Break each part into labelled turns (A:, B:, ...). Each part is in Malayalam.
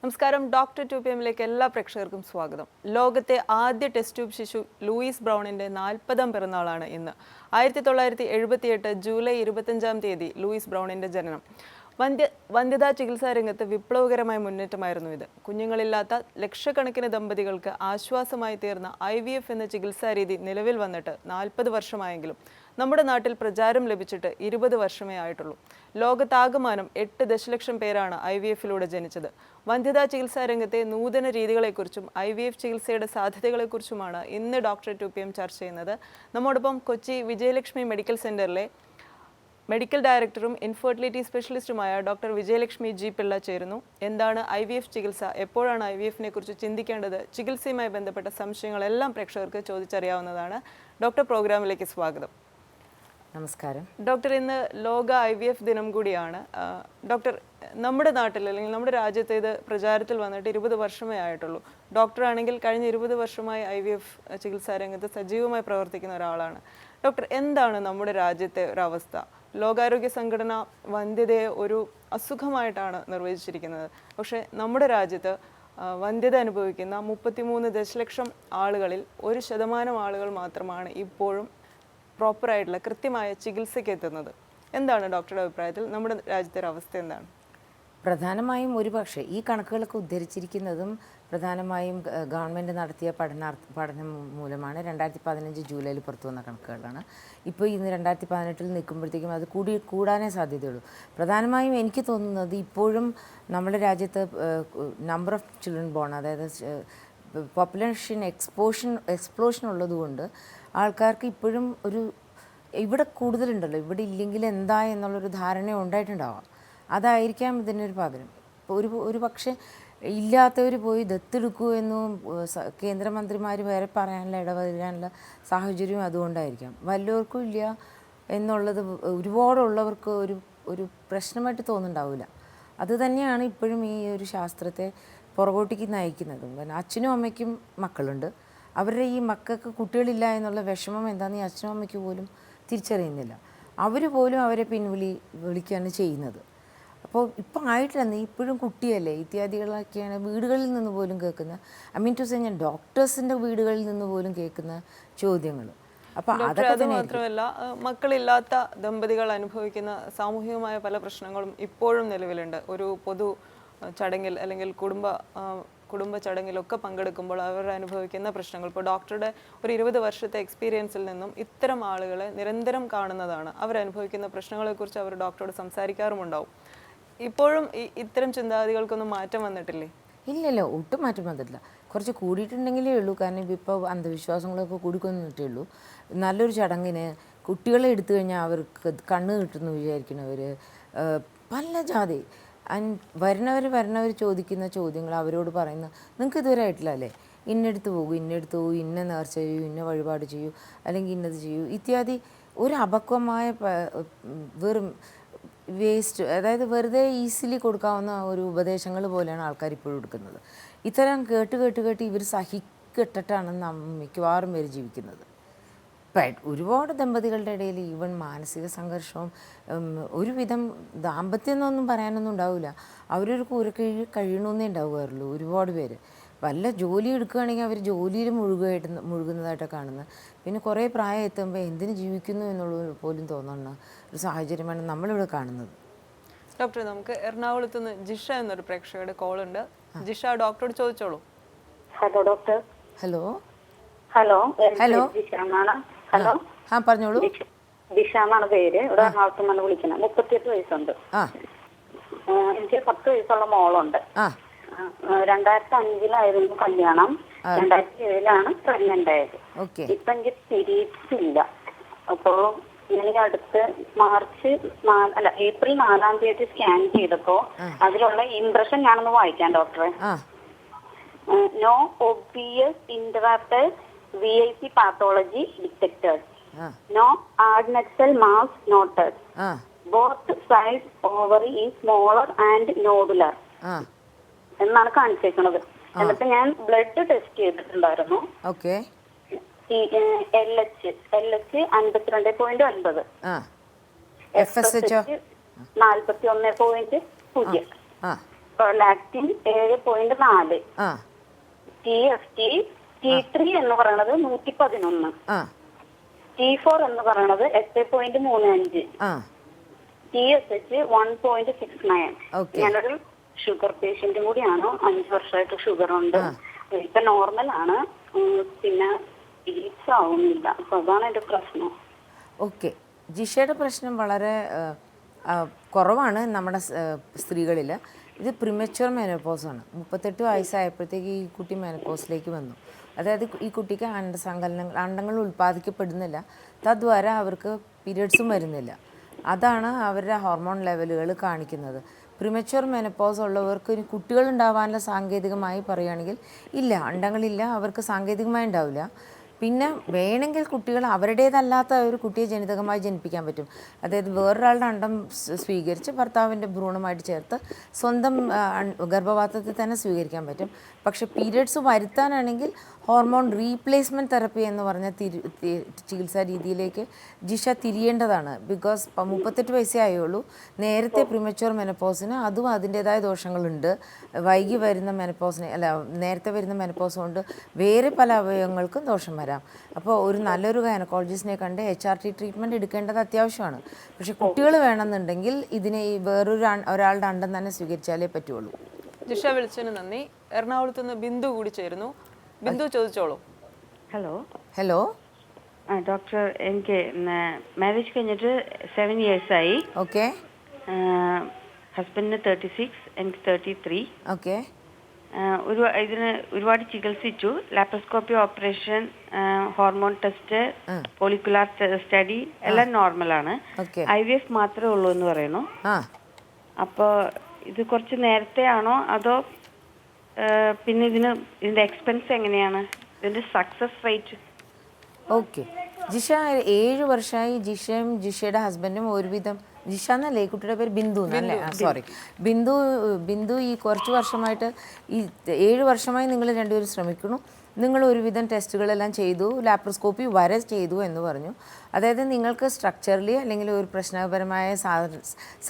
A: നമസ്കാരം. ഡോക്ടർ 2PM എല്ലാ പ്രേക്ഷകർക്കും സ്വാഗതം. ലോകത്തെ ആദ്യ ടെസ്റ്റ് ട്യൂബ് ശിശു ലൂയിസ് ബ്രൗണിന്റെ 40ാം പിറന്നാളാണ് ഇന്ന്. 1978 ജൂലൈ 25 ലൂയിസ് ബ്രൗണിന്റെ ജനനം. വന്ധ്യതാ ചികിത്സാ രംഗത്ത് വിപ്ലവകരമായ മുന്നേറ്റമായിരുന്നു ഇത്. കുഞ്ഞുങ്ങളില്ലാത്ത ലക്ഷക്കണക്കിന് ദമ്പതികൾക്ക് ആശ്വാസമായി തീർന്ന IVF എന്ന ചികിത്സാ രീതി നിലവിൽ വന്നിട്ട് 40 വർഷമായെങ്കിലും നമ്മുടെ നാട്ടിൽ പ്രചാരം ലഭിച്ചിട്ട് 20 വർഷമേ ആയിട്ടുള്ളൂ. ലോകത്താകമാനം 8 ദശലക്ഷം പേരാണ് IVF-ലൂടെ ജനിച്ചത്. വന്ധ്യതാ ചികിത്സാ രംഗത്തെ നൂതന രീതികളെക്കുറിച്ചും IVF ചികിത്സയുടെ സാധ്യതകളെക്കുറിച്ചുമാണ് ഇന്ന് ഡോക്ടർ 2PM ചർച്ച ചെയ്യുന്നത്. നമ്മോടൊപ്പം കൊച്ചി വിജയലക്ഷ്മി മെഡിക്കൽ സെന്ററിലെ മെഡിക്കൽ ഡയറക്ടറും ഇൻഫെർട്ടിലിറ്റി സ്പെഷ്യലിസ്റ്റുമായ ഡോക്ടർ വിജയലക്ഷ്മി G. പിള്ള ചേരുന്നു. എന്താണ് IVF ചികിത്സ, എപ്പോഴാണ് IVF-നെ കുറിച്ച് ചിന്തിക്കേണ്ടത്, ചികിത്സയുമായി ബന്ധപ്പെട്ട സംശയങ്ങളെല്ലാം പ്രേക്ഷകർക്ക് ചോദിച്ചറിയാവുന്നതാണ്. ഡോക്ടർ, പ്രോഗ്രാമിലേക്ക് സ്വാഗതം.
B: നമസ്കാരം
A: ഡോക്ടർ, ഇന്ന് ലോക IVF ദിനം കൂടിയാണ്. ഡോക്ടർ, നമ്മുടെ നാട്ടിൽ അല്ലെങ്കിൽ നമ്മുടെ രാജ്യത്ത് ഇത് പ്രചാരത്തിൽ വന്നിട്ട് 20 വർഷമേ ആയിട്ടുള്ളൂ. ഡോക്ടറാണെങ്കിൽ കഴിഞ്ഞ 20 വർഷമായി IVF ചികിത്സാ രംഗത്ത് സജീവമായി പ്രവർത്തിക്കുന്ന ഒരാളാണ്. ഡോക്ടർ, എന്താണ് നമ്മുടെ രാജ്യത്തെ ഒരവസ്ഥ? ലോകാരോഗ്യ സംഘടന വന്ധ്യതയെ ഒരു അസുഖമായിട്ടാണ് നിർവചിച്ചിരിക്കുന്നത്. പക്ഷേ നമ്മുടെ രാജ്യത്ത് വന്ധ്യത അനുഭവിക്കുന്ന 33 ദശലക്ഷം ആളുകളിൽ 1% ആളുകൾ മാത്രമാണ് ഇപ്പോഴും പ്രോപ്പറായിട്ടുള്ള കൃത്യമായ ചികിത്സയ്ക്ക് എത്തുന്നത്. എന്താണ് ഡോക്ടറുടെ അഭിപ്രായത്തിൽ നമ്മുടെ രാജ്യത്തെ ഒരു അവസ്ഥ എന്താണ്?
B: പ്രധാനമായും ഒരുപക്ഷെ ഈ കണക്കുകളൊക്കെ ഉദ്ധരിച്ചിരിക്കുന്നതും പ്രധാനമായും ഗവൺമെൻറ് നടത്തിയ പഠനം മൂലമാണ്. 2015 ജൂലൈയിൽ പുറത്തു വന്ന കണക്കുകളാണ്. ഇപ്പോൾ ഇന്ന് 2018 നിൽക്കുമ്പോഴത്തേക്കും അത് കൂടാനേ സാധ്യതയുള്ളൂ. പ്രധാനമായും എനിക്ക് തോന്നുന്നത് ഇപ്പോഴും നമ്മുടെ രാജ്യത്ത് നമ്പർ ഓഫ് ചിൽഡ്രൻ ബോൺ, അതായത് പോപ്പുലേഷൻ എക്സ്പ്ലോഷൻ ഉള്ളതുകൊണ്ട് ആൾക്കാർക്ക് ഇപ്പോഴും ഇവിടെ കൂടുതലുണ്ടല്ലോ, ഇവിടെ ഇല്ലെങ്കിൽ എന്താ എന്നുള്ളൊരു ധാരണ ഉണ്ടായിട്ടുണ്ടാവാം. അതായിരിക്കാം ഇതിനൊരു പകരം. ഒരു പക്ഷേ ഇല്ലാത്തവർ പോയി ദത്തെടുക്കൂ എന്നും കേന്ദ്രമന്ത്രിമാർ വരെ ഇടവരാനുള്ള സാഹചര്യം അതുകൊണ്ടായിരിക്കാം. വല്ലവർക്കും ഇല്ല എന്നുള്ളത് ഒരുപാടുള്ളവർക്ക് ഒരു പ്രശ്നമായിട്ട് തോന്നുന്നുണ്ടാവില്ല. അതുതന്നെയാണ് ഇപ്പോഴും ഈ ഒരു ശാസ്ത്രത്തെ പുറകോട്ടേക്ക് നയിക്കുന്നതും. കാരണം അച്ഛനും അമ്മയ്ക്കും മക്കളുണ്ട്, അവരുടെ ഈ മക്കൾക്ക് കുട്ടികളില്ല എന്നുള്ള വിഷമം എന്താണെന്ന് ഈ അച്ഛനും അമ്മയ്ക്ക് പോലും തിരിച്ചറിയുന്നില്ല. അവർ പോലും അവരെ വിളിക്കുകയാണ് ചെയ്യുന്നത്. അപ്പോൾ ഇപ്പം ആയിട്ടില്ല, ഇപ്പോഴും കുട്ടിയല്ലേ ഇത്യാദികളൊക്കെയാണ് വീടുകളിൽ നിന്ന് പോലും കേൾക്കുന്ന, ഞാൻ ഡോക്ടേഴ്സിൻ്റെ വീടുകളിൽ നിന്ന് പോലും കേൾക്കുന്ന ചോദ്യങ്ങൾ. അപ്പോൾ
A: അത് മാത്രമല്ല, മക്കളില്ലാത്ത ദമ്പതികൾ അനുഭവിക്കുന്ന സാമൂഹികമായ പല പ്രശ്നങ്ങളും ഇപ്പോഴും നിലവിലുണ്ട്. ഒരു പൊതു ചടങ്ങിൽ അല്ലെങ്കിൽ കുടുംബ ചടങ്ങിലൊക്കെ പങ്കെടുക്കുമ്പോൾ അവർ അനുഭവിക്കുന്ന പ്രശ്നങ്ങൾ, ഇപ്പോൾ ഡോക്ടറുടെ ഒരു 20 വർഷത്തെ എക്സ്പീരിയൻസിൽ നിന്നും ഇത്തരം ആളുകളെ നിരന്തരം കാണുന്നതാണ്. അവരനുഭവിക്കുന്ന പ്രശ്നങ്ങളെക്കുറിച്ച് അവർ ഡോക്ടറോട് സംസാരിക്കാറുമുണ്ടാവും. ഇപ്പോഴും ഇത്തരം ചിന്താഗതികൾക്കൊന്നും മാറ്റം വന്നിട്ടില്ലേ?
B: ഇല്ലല്ലോ, ഒട്ടും മാറ്റം വന്നിട്ടില്ല. കുറച്ച് കൂടിയിട്ടുണ്ടെങ്കിലേ ഉള്ളൂ. കാരണം ഇപ്പോൾ അന്ധവിശ്വാസങ്ങളൊക്കെ കൂടിക്കൊണ്ടിട്ടേ ഉള്ളൂ. നല്ലൊരു ചടങ്ങിന് കുട്ടികളെ എടുത്തു കഴിഞ്ഞാൽ അവർക്ക് കണ്ണ് കിട്ടുന്നു വിചാരിക്കുന്നവർ പല ജാതി വരുന്നവർ ചോദിക്കുന്ന ചോദ്യങ്ങൾ അവരോട് പറയുന്ന, നിങ്ങൾക്ക് ഇതുവരെ ആയിട്ടില്ല അല്ലേ, ഇന്നെടുത്ത് പോകൂ, ഇന്ന നേർച്ച ചെയ്യൂ, ഇന്ന വഴിപാട് ചെയ്യൂ, അല്ലെങ്കിൽ ഇന്നത് ചെയ്യൂ ഇത്യാദി ഒരു അപക്വമായ വെറും വേസ്റ്റ്, അതായത് വെറുതെ ഈസിലി കൊടുക്കാവുന്ന ഒരു ഉപദേശങ്ങൾ പോലെയാണ് ആൾക്കാർ ഇപ്പോഴും എടുക്കുന്നത്. ഇത്തരം കേട്ട് ഇവർ സഹിക്കെട്ടിട്ടാണ് മിക്കവാറും പേര് ജീവിക്കുന്നത്. ഒരുപാട് ദമ്പതികളുടെ ഇടയിൽ ഈവൻ മാനസിക സംഘർഷവും ഒരുവിധം ദാമ്പത്യം എന്നൊന്നും പറയാനൊന്നും ഉണ്ടാവില്ല, അവരൊരു കൂരക്കീഴിൽ കഴിയണമെന്നേ ഉണ്ടാവുകയുള്ളൂ. ഒരുപാട് പേര് വല്ല ജോലി എടുക്കുകയാണെങ്കിൽ അവർ ജോലിയിൽ മുഴുകുന്നതായിട്ടാണ് കാണുന്നത്. പിന്നെ കുറേ പ്രായം എത്തുമ്പോൾ എന്തിന് ജീവിക്കുന്നു എന്നുള്ളത് പോലും തോന്നുന്ന ഒരു സാഹചര്യമാണ് നമ്മളിവിടെ കാണുന്നത്.
A: ഡോക്ടർ, നമുക്ക് എറണാകുളത്ത് നിന്ന് ജിഷ എന്നൊരു പ്രേക്ഷകരുടെ കോളുണ്ട്. ജിഷ, ഡോക്ടറോട് ചോദിച്ചോളൂ.
C: Hello doctor.
B: Hello
C: hello
B: hello
C: hello
B: ആ പറഞ്ഞോളൂ.
C: ദിശ എന്നാണ് പേര്. ഇവിടെ എറണാകുളത്ത് നിന്ന് വിളിക്കണം. 38 വയസ്സുണ്ട്. എനിക്ക് 10 വയസ്സുള്ള മോളുണ്ട്. 2005 കല്യാണം, 2007 പ്രഗ്നന്റ് ആയത്. ഇപ്പൊ എനിക്ക് പീരീഡ്സ് ഇല്ല. അപ്പോ എനിക്ക് അടുത്ത് ഏപ്രിൽ 4 സ്കാൻ ചെയ്തപ്പോ അതിലുള്ള ഇംപ്രഷൻ ഞാനൊന്ന് വായിക്കാം ഡോക്ടറെ. No obvious interrupted VIP pathology detected. No adnexal mass noted. Both sides ovary is smaller and nodular. എന്നാണ് കാണിച്ചേക്കുന്നത്. എന്നിട്ട് ഞാൻ ബ്ലഡ് ടെസ്റ്റ് ചെയ്തിട്ടുണ്ടായിരുന്നു. LH 52.9, FSH 41.0. ലാക്റ്റിൻ 7.4,
B: ആ
C: TFT T3 എന്ന് പറയുന്നത് 111,
B: ആ
C: T4 എന്ന് പറയുന്നത് 8.35,
B: ആ
C: TSH 1.69.
B: Okay.
C: ഞാനൊരു ഷുഗർ പേഷ്യന്റും കൂടിയാണ്. 5 വർഷമായിട്ട് ഷുഗർ ഉണ്ട്. ഇപ്പൊ നോർമലാണ്, പിന്നെ പീരീഡ്സ് ആവുന്നില്ല. അപ്പൊ അതാണ് എന്റെ പ്രശ്നം.
B: ഓക്കെ. ജിഷയുടെ പ്രശ്നം വളരെ കുറവാണ് നമ്മുടെ സ്ത്രീകളിൽ. ഇത് പ്രിമച്വർ മെനോപോസാണ്. 38 വയസ്സായപ്പോഴത്തേക്ക് ഈ കുട്ടി മെനോപോസിലേക്ക് വന്നു. അതായത് ഈ കുട്ടിക്ക് അണ്ടങ്ങൾ ഉൽപ്പാദിക്കപ്പെടുന്നില്ല, തദ്വാര അവർക്ക് പീരിയഡ്സും വരുന്നില്ല. അതാണ് അവരുടെ ഹോർമോൺ ലെവലുകൾ കാണിക്കുന്നത്. പ്രിമച്വർ മെനപ്പോസ് ഉള്ളവർക്ക് ഇനി കുട്ടികളുണ്ടാവാനുള്ള സാങ്കേതികമായി പറയുകയാണെങ്കിൽ ഇല്ല, അണ്ടങ്ങളില്ല, അവർക്ക് സാങ്കേതികമായി ഉണ്ടാവില്ല. പിന്നെ വേണമെങ്കിൽ കുട്ടികൾ അവരുടേതല്ലാത്ത ഒരു കുട്ടിയെ ജനിതകമായി ജനിപ്പിക്കാൻ പറ്റും. അതായത് വേറൊരാളുടെ അണ്ടം സ്വീകരിച്ച് ഭർത്താവിൻ്റെ ഭ്രൂണമായിട്ട് ചേർത്ത് സ്വന്തം ഗർഭപാത്രത്തിൽ തന്നെ സ്വീകരിക്കാൻ പറ്റും. പക്ഷേ പീരിയഡ്സ് വരുത്താനാണെങ്കിൽ ഹോർമോൺ റീപ്ലേസ്മെൻറ്റ് തെറപ്പി എന്ന് പറഞ്ഞ ചികിത്സാ രീതിയിലേക്ക് ജിഷ തിരിയേണ്ടതാണ്. ബിക്കോസ് 38 വയസ്സേ ആയുള്ളൂ. നേരത്തെ പ്രിമച്വർ മെനപ്പോസിന് അതും അതിൻ്റേതായ ദോഷങ്ങളുണ്ട്. വൈകി വരുന്ന മെനപ്പോസിന് നേരത്തെ വരുന്ന മെനപ്പോസ് കൊണ്ട് വേറെ പല അവയവങ്ങൾക്കും ദോഷം വരാം. അപ്പോൾ ഒരു നല്ലൊരു ഗൈനക്കോളജിസ്റ്റിനെ കണ്ട് HRT ട്രീറ്റ്മെൻറ്റ് എടുക്കേണ്ടത് അത്യാവശ്യമാണ്. പക്ഷേ കുട്ടികൾ വേണമെന്നുണ്ടെങ്കിൽ ഇതിനെ ഒരാളുടെ അണ്ടം തന്നെ സ്വീകരിച്ചാലേ പറ്റുള്ളൂ.
A: ജിഷ വിളിച്ചതിന് നന്ദി. എറണാകുളത്ത് നിന്ന് ബിന്ദു കൂടി ചേരുന്നു. ബിന്ദു ചോദിച്ചോളൂ.
B: ഹലോ
D: ഡോക്ടർ, എനിക്ക് മാരേജ് കഴിഞ്ഞിട്ട് 7 years ആയി.
B: ഓക്കെ.
D: ഹസ്ബൻഡിന് 36, എനിക്ക് 33.
B: ഓക്കെ.
D: ഇതിന് ഒരുപാട് ചികിത്സിച്ചു. Laparoscopy operation, hormone test, follicular study എല്ലാം നോർമലാണ്. IVF മാത്രമേ ഉള്ളൂ എന്ന് പറയുന്നു. അപ്പോൾ ഇത് കുറച്ച് നേരത്തെ ആണോ അതോ പിന്നെ ഇതിന്റെ എക്സ്പെൻസ് എങ്ങനെയാണ്, ഇതിന്റെ സക്സസ് റേറ്റ്?
B: ഓക്കെ. ജിഷ 7 വർഷമായി ജിഷയുടെ ഹസ്ബൻഡും ഒരുവിധം, ജിഷ എന്നല്ലേ ഈ കുട്ടിയുടെ പേര്? ബിന്ദു എന്നല്ലേ? സോറി, ബിന്ദു ഈ കുറച്ച് വർഷമായിട്ട്, ഈ 7 വർഷമായി നിങ്ങൾ രണ്ടുപേരും ശ്രമിക്കുന്നു. നിങ്ങൾ ഒരുവിധം ടെസ്റ്റുകളെല്ലാം ചെയ്തു, ലാപ്രോസ്കോപ്പി വരെ ചെയ്തു എന്ന് പറഞ്ഞു. അതായത് നിങ്ങൾക്ക് സ്ട്രക്ചറലി അല്ലെങ്കിൽ ഒരു പ്രശ്നപരമായ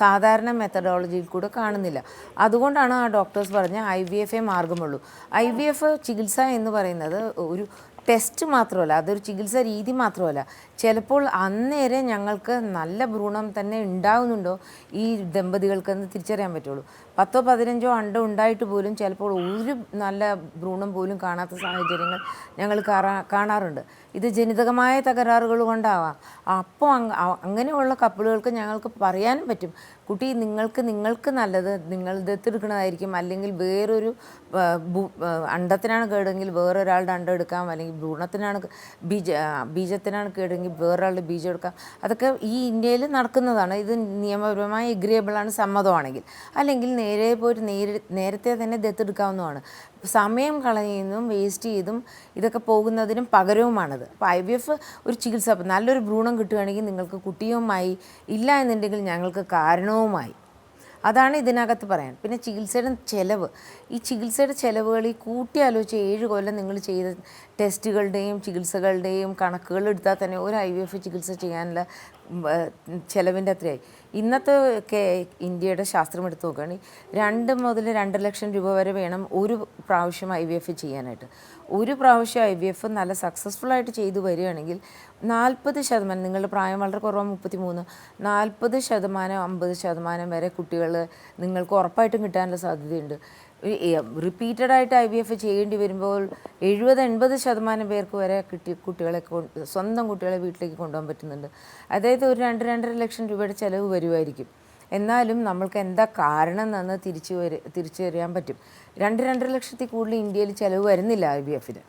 B: സാധാരണ മെത്തഡോളജിയിൽ കൂടെ കാണുന്നില്ല. അതുകൊണ്ടാണ് ആ ഡോക്ടേഴ്സ് പറഞ്ഞ IVF മാർഗമുള്ളൂ. IVF ചികിത്സ എന്ന് പറയുന്നത് ഒരു ടെസ്റ്റ് മാത്രമല്ല, അതൊരു ചികിത്സാ രീതി മാത്രമല്ല. ചിലപ്പോൾ അന്നേരം ഞങ്ങൾക്ക് നല്ല ഭ്രൂണം തന്നെ ഉണ്ടാകുന്നുണ്ടോ ഈ ദമ്പതികൾക്കെന്ന് തിരിച്ചറിയാൻ പറ്റുള്ളൂ. 10 or 15 അണ്ടം ഉണ്ടായിട്ട് പോലും ചിലപ്പോൾ ഒരു നല്ല ഭ്രൂണം പോലും കാണാത്ത സാഹചര്യങ്ങൾ ഞങ്ങൾ കാണാറുണ്ട്. ഇത് ജനിതകമായ തകരാറുകൾ കൊണ്ടാവാം. അപ്പോൾ അങ്ങനെയുള്ള കപ്പിളുകൾക്ക് ഞങ്ങൾക്ക് പറയാനും പറ്റും, കുട്ടി നിങ്ങൾക്ക് നല്ലത് നിങ്ങൾ ദത്തെടുക്കണതായിരിക്കും, അല്ലെങ്കിൽ വേറൊരു അണ്ടത്തിനാണ് കേടെങ്കിൽ വേറൊരാളുടെ അണ്ടം എടുക്കാം, അല്ലെങ്കിൽ ഭ്രൂണത്തിനാണ് ബീജത്തിനാണ് കേടെങ്കിൽ വേറൊരാളുടെ ബീജം എടുക്കാം. അതൊക്കെ ഈ ഇന്ത്യയിൽ നടക്കുന്നതാണ്. ഇത് നിയമപരമായി എഗ്രിയബിളാണ്, സമ്മതമാണെങ്കിൽ. അല്ലെങ്കിൽ നേരെ പോയിട്ട് നേരത്തെ തന്നെ ദത്തെടുക്കാവുന്നതാണ്. സമയം കളയുന്നതും വേസ്റ്റ് ചെയ്തും ഇതൊക്കെ പോകുന്നതിനും പകരവുമാണത്. അപ്പോൾ IVF ഒരു ചികിത്സ. നല്ലൊരു ഭ്രൂണം കിട്ടുകയാണെങ്കിൽ നിങ്ങൾക്ക് കുട്ടിയുമായി, ഇല്ല എന്നുണ്ടെങ്കിൽ ഞങ്ങൾക്ക് കാരണവുമായി. അതാണ് ഇതിനകത്ത് പറയാൻ. പിന്നെ ചികിത്സയുടെ ചിലവ്, ഈ ചികിത്സയുടെ ചിലവുകൾ ഈ കൂട്ടിയാലോചിച്ച് 7 കൊല്ലം നിങ്ങൾ ചെയ്ത ടെസ്റ്റുകളുടെയും ചികിത്സകളുടെയും കണക്കുകൾ എടുത്താൽ തന്നെ ഒരു IVF ചികിത്സ ചെയ്യാനുള്ള ചിലവിൻ്റെ അത്രയായി. ഇന്നത്തെ ഇന്ത്യയുടെ ശാസ്ത്രം എടുത്ത് നോക്കുകയാണെങ്കിൽ 2 മുതൽ 2 ലക്ഷം രൂപ വരെ വേണം ഒരു പ്രാവശ്യം IVF ചെയ്യാനായിട്ട്. ഒരു പ്രാവശ്യം IVF നല്ല സക്സസ്ഫുള്ളായിട്ട് ചെയ്തു വരികയാണെങ്കിൽ 40%, നിങ്ങളുടെ പ്രായം വളരെ കുറവാണ് 33, 40%, 50% വരെ കുട്ടികൾ നിങ്ങൾക്ക് ഉറപ്പായിട്ടും കിട്ടാനുള്ള സാധ്യതയുണ്ട്. റിപ്പീറ്റഡായിട്ട് IVF ചെയ്യേണ്ടി വരുമ്പോൾ 70-80% പേർക്ക് വരെ കുട്ടികളെ സ്വന്തം കുട്ടികളെ വീട്ടിലേക്ക് കൊണ്ടുപോകാൻ പറ്റുന്നുണ്ട്. അതായത് ഒരു 2-2.5 ലക്ഷം രൂപയുടെ ചിലവ് വരുമായിരിക്കും. എന്നാലും നമ്മൾക്ക് എന്താ കാരണം എന്ന് തിരിച്ചറിയാൻ പറ്റും. 2-2.5 ലക്ഷത്തിൽ കൂടുതൽ ഇന്ത്യയിൽ ചിലവ് വരുന്നില്ല IVF-ന്.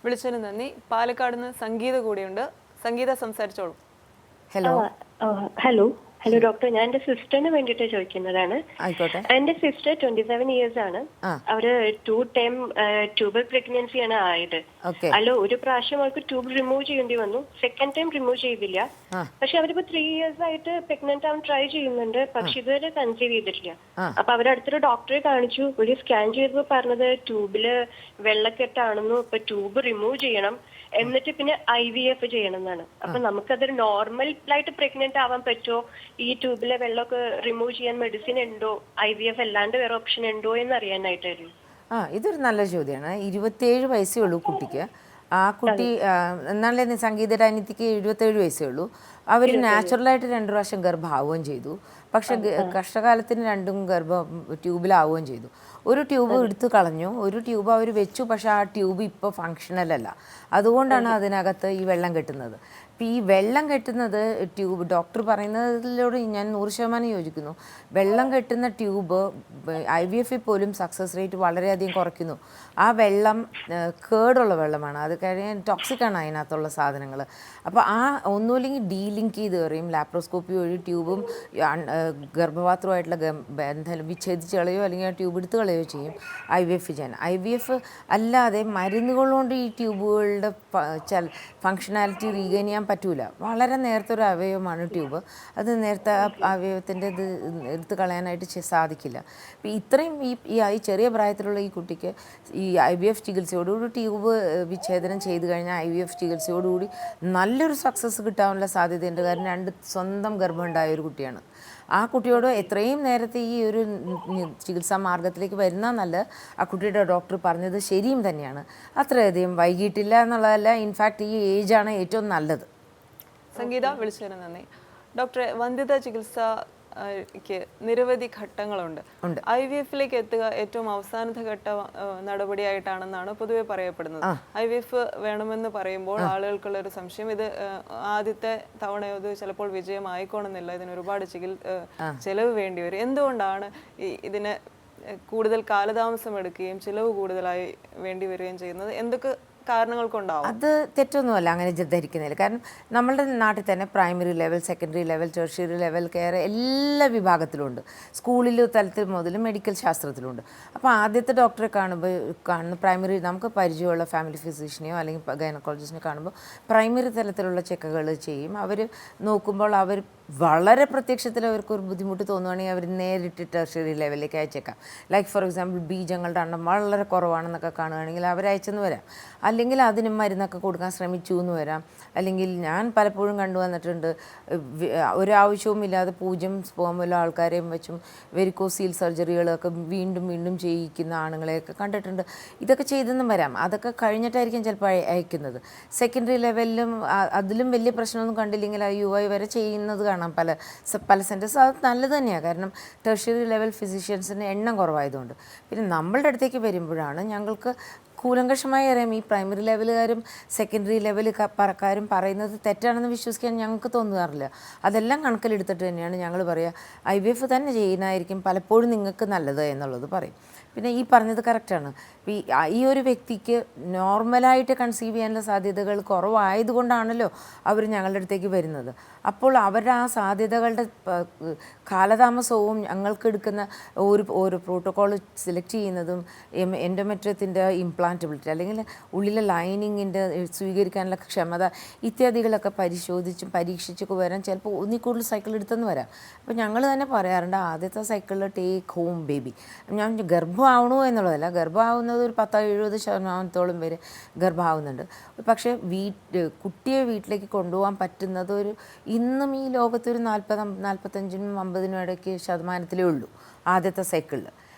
A: വിളിച്ചതിന് നന്ദി. പാലക്കാട് നിന്ന് സംഗീത കൂടിയുണ്ട്. സംഗീത സംസാരിച്ചോളൂ.
B: ഹലോ.
E: ഹലോ ഡോക്ടർ, ഞാൻ എന്റെ സിസ്റ്ററിന് വേണ്ടിട്ട് ചോദിക്കുന്നതാണ്.
B: ആയിക്കോട്ടെ.
E: എന്റെ സിസ്റ്റർ 27 years ആണ്. അവര് 2 ടൈം ട്യൂബൽ പ്രഗ്നൻസിയാണ് ആയത്. അല്ല, ഒരു പ്രാവശ്യം അവർക്ക് ട്യൂബ് റിമൂവ് ചെയ്യേണ്ടി വന്നു. സെക്കൻഡ് ടൈം റിമൂവ് ചെയ്തില്ല. പക്ഷെ അവരിപ്പോ 3 years ആയിട്ട് പ്രഗ്നന്റ് ആവാൻ ട്രൈ ചെയ്യുന്നുണ്ട്. പക്ഷെ ഇതുവരെ കൺസീവ് ചെയ്തിട്ടില്ല. അപ്പൊ അവരടുത്തൊരു ഡോക്ടറെ കാണിച്ചു. ഒരു സ്കാൻ ചെയ്തപ്പോ പറഞ്ഞത് ട്യൂബില് വെള്ളക്കെട്ടാണെന്നും, ഇപ്പൊ ട്യൂബ് റിമൂവ് ചെയ്യണം, എന്നിട്ട് പിന്നെ IVF ചെയ്യണം എന്നാണ്. അപ്പൊ നമുക്കതൊരു നോർമൽ ആയിട്ട് പ്രഗ്നന്റ് ആവാൻ പറ്റുമോ? ഈ ട്യൂബിലെ വെള്ളമൊക്കെ റിമൂവ് ചെയ്യാൻ മെഡിസിൻ ഉണ്ടോ? IVF അല്ലാണ്ട് വേറെ ഓപ്ഷൻ ഉണ്ടോ എന്ന് അറിയാനായിട്ടായിരുന്നു.
B: ഇതൊരു നല്ല ചോദ്യമാണ്. 27 വയസ്സേ ഉള്ളൂ കുട്ടിക്ക്. ആ കുട്ടി എന്നാലേ സംഗീത രാനിത്തിക്ക് 77 വയസ്സേ ഉള്ളൂ. അവർ നാച്ചുറലായിട്ട് 2 പ്രാവശ്യം ഗർഭമാവുകയും ചെയ്തു. പക്ഷെ കഷ്ടകാലത്തിന് 2ഉം ട്യൂബിലാവുകയും ചെയ്തു. ഒരു ട്യൂബ് എടുത്തു കളഞ്ഞു, ഒരു ട്യൂബ് അവർ വെച്ചു. പക്ഷെ ആ ട്യൂബ് ഇപ്പോൾ ഫങ്ഷണലല്ല. അതുകൊണ്ടാണ് അതിനകത്ത് ഈ വെള്ളം കെട്ടുന്നത്. അപ്പോൾ ഈ വെള്ളം കെട്ടുന്നത് ട്യൂബ് ഡോക്ടർ പറയുന്നതിലൂടെ ഞാൻ 100% യോജിക്കുന്നു. വെള്ളം കെട്ടുന്ന ട്യൂബ് IVF പോലും സക്സസ് റേറ്റ് വളരെയധികം കുറയ്ക്കുന്നു. ആ വെള്ളം കേടുള്ള വെള്ളമാണ്, അത് കഴിഞ്ഞാൽ ടോക്സിക്കാണ് അതിനകത്തുള്ള സാധനങ്ങൾ. അപ്പോൾ ആ ഒന്നുമില്ലെങ്കിൽ ഡീലിങ്ക് ചെയ്ത് പറയും, ലാപ്രോസ്കോപ്പി വഴി ട്യൂബും ഗർഭപാത്രമായിട്ടുള്ള ബന്ധം വിച്ഛേദിച്ച് കളയോ അല്ലെങ്കിൽ ആ ട്യൂബ് എടുത്ത് കളയോ ചെയ്യും IVF ചെയ്യാൻ. IVF അല്ലാതെ മരുന്നുകൾ കൊണ്ട് ഈ ട്യൂബുകളുടെ ഫങ്ഷനാലിറ്റി റീഗെയിൻ ചെയ്യാൻ പറ്റൂല. വളരെ നേരത്തെ ഒരു അവയവമാണ് ട്യൂബ്. അത് നേരത്തെ അവയവത്തിൻ്റെ ഇത് എടുത്ത് കളയാനായിട്ട് സാധിക്കില്ല. അപ്പോൾ ഇത്രയും ഈ ചെറിയ പ്രായത്തിലുള്ള ഈ കുട്ടിക്ക് ഈ IVF ചികിത്സയോടുകൂടി ട്യൂബ് വിച്ഛേദനം ചെയ്ത് കഴിഞ്ഞാൽ IVF ചികിത്സയോടുകൂടി നല്ലൊരു സക്സസ് കിട്ടാനുള്ള സാധ്യതയുണ്ട്. കാരണം 2 സ്വന്തം ഗർഭമുണ്ടായ ഒരു കുട്ടിയാണ്. ആ കുട്ടിയോട് എത്രയും നേരത്തെ ഈ ഒരു ചികിത്സാ മാർഗത്തിലേക്ക് വരുന്ന നല്ല ആ കുട്ടിയുടെ ഡോക്ടർ പറഞ്ഞത് ശരിയും തന്നെയാണ്. അത്രയധികം വൈകിട്ടില്ല എന്നുള്ളതല്ല, ഇൻഫാക്റ്റ് ഈ ഏജാണ് ഏറ്റവും നല്ലത്.
A: സംഗീത, വിളിച്ചതിന് നന്ദി. ഡോക്ടറെ, വന്ധ്യതാ ചികിത്സയ്ക്ക് നിരവധി ഘട്ടങ്ങളുണ്ട്. IVF-ലേക്ക് എത്തുക ഏറ്റവും അവസാനത്തെ ഘട്ട നടപടിയായിട്ടാണെന്നാണ് പൊതുവെ പറയപ്പെടുന്നത്. IVF വേണമെന്ന് പറയുമ്പോൾ ആളുകൾക്കുള്ള ഒരു സംശയം, ഇത് ആദ്യത്തെ തവണയോ ഇത് ചിലപ്പോൾ വിജയമായിക്കോണമെന്നില്ല, ഇതിന് ഒരുപാട് ചെലവ് വേണ്ടി വരും. എന്തുകൊണ്ടാണ് ഇതിന് കൂടുതൽ കാലതാമസം എടുക്കുകയും ചിലവ് കൂടുതലായി വേണ്ടി വരികയും ചെയ്യുന്നത്? എന്തൊക്കെ കാരണങ്ങൾ കൊണ്ടാവും?
B: അത് തെറ്റൊന്നുമല്ല അങ്ങനെ ധരിക്കുന്നതിൽ. കാരണം നമ്മളുടെ നാട്ടിൽ തന്നെ primary level, secondary level, tertiary level care എല്ലാ വിഭാഗത്തിലുമുണ്ട്. സ്കൂളിൽ തലത്തിൽ മുതൽ മെഡിക്കൽ ശാസ്ത്രത്തിലുണ്ട്. അപ്പോൾ ആദ്യത്തെ ഡോക്ടറെ കാണുന്ന പ്രൈമറി, നമുക്ക് പരിചയമുള്ള ഫാമിലി ഫിസിഷ്യനെയോ അല്ലെങ്കിൽ ഗൈനക്കോളജിസ്റ്റിനെ കാണുമ്പോൾ പ്രൈമറി തലത്തിലുള്ള ചെക്കുകൾ ചെയ്യും. അവർ നോക്കുമ്പോൾ അവർ വളരെ പ്രത്യക്ഷത്തിൽ അവർക്കൊരു ബുദ്ധിമുട്ട് തോന്നുകയാണെങ്കിൽ അവർ നേരിട്ട് ടെർഷ്യറി ലെവലിലേക്ക് അയച്ചേക്കാം. ലൈക്ക് ഫോർ എക്സാമ്പിൾ ബീജങ്ങളുടെ എണ്ണം വളരെ കുറവാണെന്നൊക്കെ കാണുകയാണെങ്കിൽ അവരയച്ചെന്ന് വരാം. അല്ലെങ്കിൽ അതിന് മരുന്നൊക്കെ കൊടുക്കാൻ ശ്രമിച്ചു എന്ന് വരാം. അല്ലെങ്കിൽ ഞാൻ പലപ്പോഴും കണ്ടുവന്നിട്ടുണ്ട്, ഒരാവശ്യവും ഇല്ലാതെ 0 സ്പേമുള്ള ആൾക്കാരെയും വെച്ചും വെരിക്കോസീൽ സർജറികളൊക്കെ വീണ്ടും വീണ്ടും ചെയ്യിക്കുന്ന ആണുങ്ങളെയൊക്കെ കണ്ടിട്ടുണ്ട്. ഇതൊക്കെ ചെയ്തെന്നും വരാം. അതൊക്കെ കഴിഞ്ഞിട്ടായിരിക്കും ചിലപ്പോൾ അയക്കുന്നത്. സെക്കൻഡറി ലെവലിലും അതിലും വലിയ പ്രശ്നമൊന്നും കണ്ടില്ലെങ്കിൽ UI വരെ ചെയ്യുന്നത് കാണാം പല സെൻറ്റേഴ്സ്. അത് നല്ലത് തന്നെയാണ്. കാരണം ടെർഷ്യറി ലെവൽ ഫിസിഷ്യൻസിൻ്റെ എണ്ണം കുറവായതുകൊണ്ട്. പിന്നെ നമ്മളുടെ അടുത്തേക്ക് വരുമ്പോഴാണ് ഞങ്ങൾക്ക് കൂലങ്കഷമായി അറിയാം ഈ പ്രൈമറി ലെവലുകാരും സെക്കൻഡറി ലെവലുകാരും പറയുന്നത് തെറ്റാണെന്ന് വിശ്വസിക്കാൻ ഞങ്ങൾക്ക് തോന്നാറില്ല. അതെല്ലാം കണക്കിലെടുത്തിട്ട് തന്നെയാണ് ഞങ്ങൾ പറയുക IVF തന്നെ ചെയ്യുന്നതായിരിക്കും പലപ്പോഴും നിങ്ങൾക്ക് നല്ലത് എന്നുള്ളത് പറയും. പിന്നെ ഈ പറഞ്ഞത് കറക്റ്റാണ്. ഈ ഒരു വ്യക്തിക്ക് നോർമലായിട്ട് കൺസീവ് ചെയ്യാനുള്ള സാധ്യതകൾ കുറവായതുകൊണ്ടാണല്ലോ അവർ ഞങ്ങളുടെ അടുത്തേക്ക് വരുന്നത്. അപ്പോൾ അവരുടെ ആ സാധ്യതകളുടെ കാലതാമസവും ഞങ്ങൾക്ക് എടുക്കുന്ന ഒരു പ്രോട്ടോക്കോൾ സെലക്ട് ചെയ്യുന്നതും എൻഡോമെട്രിയത്തിൻ്റെ ഇംപ്ലാന്റബിലിറ്റി അല്ലെങ്കിൽ ഉള്ളിലെ ലൈനിങ്ങിൻ്റെ സ്വീകരിക്കാനുള്ള ക്ഷമത ഇത്യാദികളൊക്കെ പരീക്ഷിച്ചൊക്കെ വരാൻ ചിലപ്പോൾ ഒന്നിൽ കൂടുതൽ സൈക്കിൾ എടുത്തെന്ന് വരാം. അപ്പോൾ ഞങ്ങൾ തന്നെ പറയാറുണ്ട്, ആദ്യത്തെ സൈക്കിളിൽ ടേക്ക് ഹോം ബേബി. ഞാൻ ഗർഭമാവണോ എന്നുള്ളതല്ല, ഗർഭമാവുന്നത് ഒരു 10-70% പേര് ഗർഭമാവുന്നുണ്ട്. പക്ഷേ കുട്ടിയെ വീട്ടിലേക്ക് കൊണ്ടുപോകാൻ പറ്റുന്നത് ഇന്നും ഈ ലോകത്തൊരു 40-45-50 ഇടയ്ക്ക് ശതമാനത്തിലേ ഉള്ളൂ ആദ്യത്തെ സൈക്കിളിൽ.